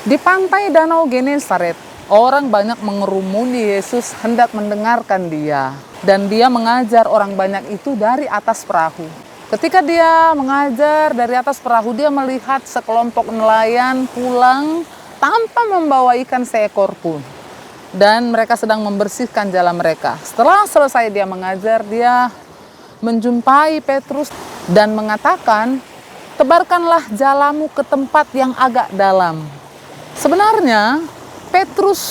Di pantai Danau Genesaret, orang banyak mengerumuni Yesus hendak mendengarkan dia. Dan dia mengajar orang banyak itu dari atas perahu. Ketika dia mengajar dari atas perahu, dia melihat sekelompok nelayan pulang tanpa membawa ikan seekor pun. Dan mereka sedang membersihkan jala mereka. Setelah selesai dia mengajar, dia menjumpai Petrus dan mengatakan, "Tebarkanlah jalamu ke tempat yang agak dalam." Sebenarnya Petrus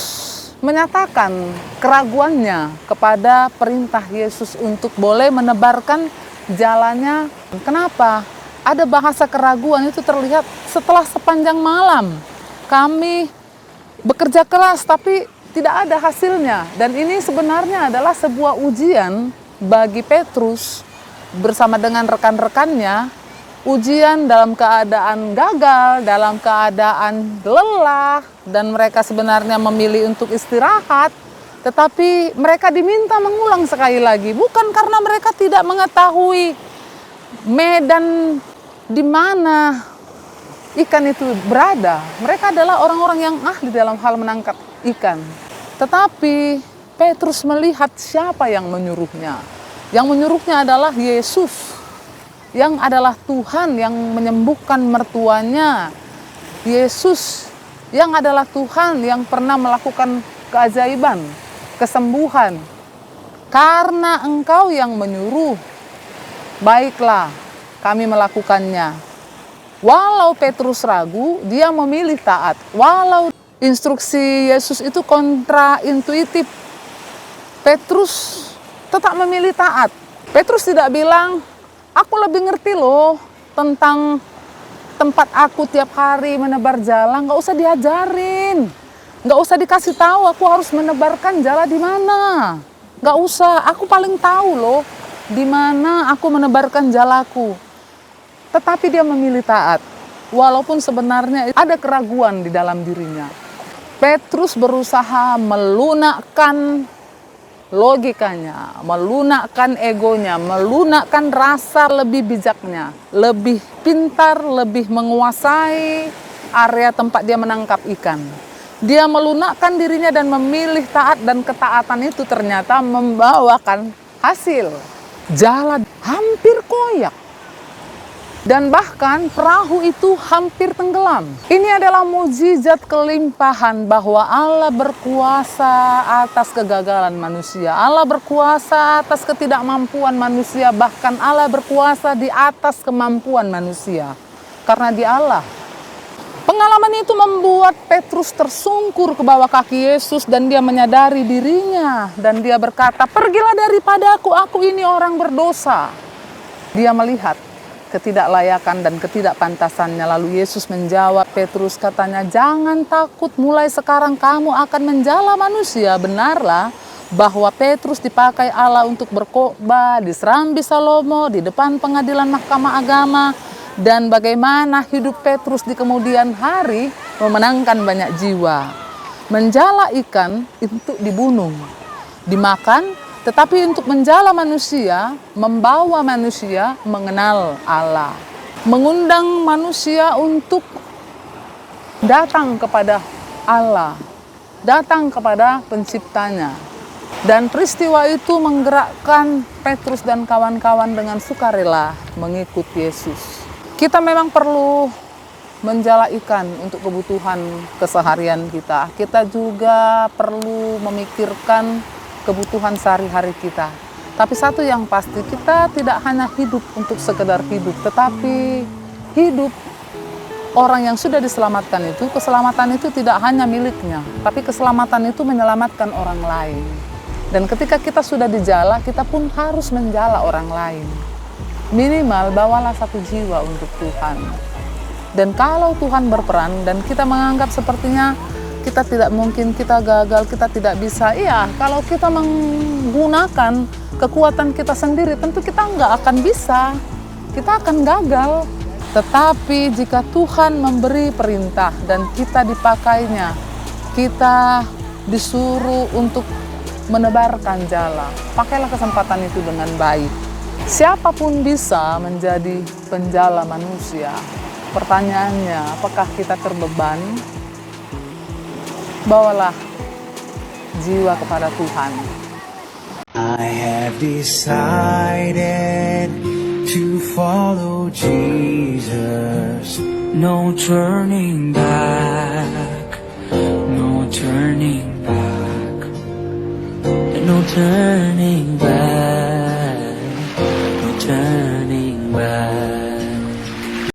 menyatakan keraguannya kepada perintah Yesus untuk boleh menebarkan jalannya. Kenapa? Ada bahasa keraguan itu terlihat setelah sepanjang malam. Kami bekerja keras tapi tidak ada hasilnya. Dan ini sebenarnya adalah sebuah ujian bagi Petrus bersama dengan rekan-rekannya. Ujian dalam keadaan gagal, dalam keadaan lelah, dan mereka sebenarnya memilih untuk istirahat, tetapi mereka diminta mengulang sekali lagi, bukan karena mereka tidak mengetahui medan di mana ikan itu berada. Mereka adalah orang-orang yang ahli dalam hal menangkap ikan. Tetapi Petrus melihat siapa yang menyuruhnya. Yang menyuruhnya adalah Yesus, yang adalah Tuhan yang menyembuhkan mertuanya. Yesus yang adalah Tuhan yang pernah melakukan keajaiban, kesembuhan. Karena Engkau yang menyuruh, baiklah kami melakukannya. Walau Petrus ragu, dia memilih taat. Walau instruksi Yesus itu kontraintuitif, Petrus tetap memilih taat. Petrus tidak bilang, "Aku lebih ngerti loh tentang tempat aku tiap hari menebar jala." Nggak usah diajarin, nggak usah dikasih tahu aku harus menebarkan jala di mana. Nggak usah, aku paling tahu loh di mana aku menebarkan jalaku. Tetapi dia memilih taat, walaupun sebenarnya ada keraguan di dalam dirinya. Petrus berusaha melunakkan logikanya, melunakkan egonya, melunakkan rasa lebih bijaknya, lebih pintar, lebih menguasai area tempat dia menangkap ikan. Dia melunakkan dirinya dan memilih taat, dan ketaatan itu ternyata membawakan hasil. Jala hampir koyak. Dan bahkan perahu itu hampir tenggelam. Ini adalah mukjizat kelimpahan bahwa Allah berkuasa atas kegagalan manusia. Allah berkuasa atas ketidakmampuan manusia. Bahkan Allah berkuasa di atas kemampuan manusia. Karena Dia Allah. Pengalaman itu membuat Petrus tersungkur ke bawah kaki Yesus dan dia menyadari dirinya. Dan dia berkata, "Pergilah daripadaku, aku ini orang berdosa." Dia melihat ketidaklayakan dan ketidakpantasannya. Lalu Yesus menjawab Petrus, katanya, "Jangan takut, mulai sekarang kamu akan menjala manusia." Benarlah bahwa Petrus dipakai Allah untuk berkhotbah di Serambi Salomo, di depan pengadilan Mahkamah Agama, dan bagaimana hidup Petrus di kemudian hari memenangkan banyak jiwa. Menjala ikan untuk dibunuh, dimakan, tetapi untuk menjala manusia, membawa manusia mengenal Allah. Mengundang manusia untuk datang kepada Allah, datang kepada penciptanya. Dan peristiwa itu menggerakkan Petrus dan kawan-kawan dengan sukarela mengikut Yesus. Kita memang perlu menjala ikan untuk kebutuhan keseharian kita. Kita juga perlu memikirkan kebutuhan sehari-hari kita. Tapi satu yang pasti, kita tidak hanya hidup untuk sekedar hidup, tetapi hidup orang yang sudah diselamatkan itu, keselamatan itu tidak hanya miliknya, tapi keselamatan itu menyelamatkan orang lain. Dan ketika kita sudah dijala, kita pun harus menjala orang lain. Minimal bawalah satu jiwa untuk Tuhan. Dan kalau Tuhan berperan dan kita menganggap sepertinya kita tidak mungkin, kita gagal, kita tidak bisa. Iya, kalau kita menggunakan kekuatan kita sendiri, tentu kita nggak akan bisa. Kita akan gagal. Tetapi jika Tuhan memberi perintah dan kita dipakainya, kita disuruh untuk menebarkan jala, pakailah kesempatan itu dengan baik. Siapapun bisa menjadi penjala manusia. Pertanyaannya, apakah kita terbebani? bawalah jiwa kepada Tuhan. I have decided to follow Jesus. No turning back, no turning back, no turning back.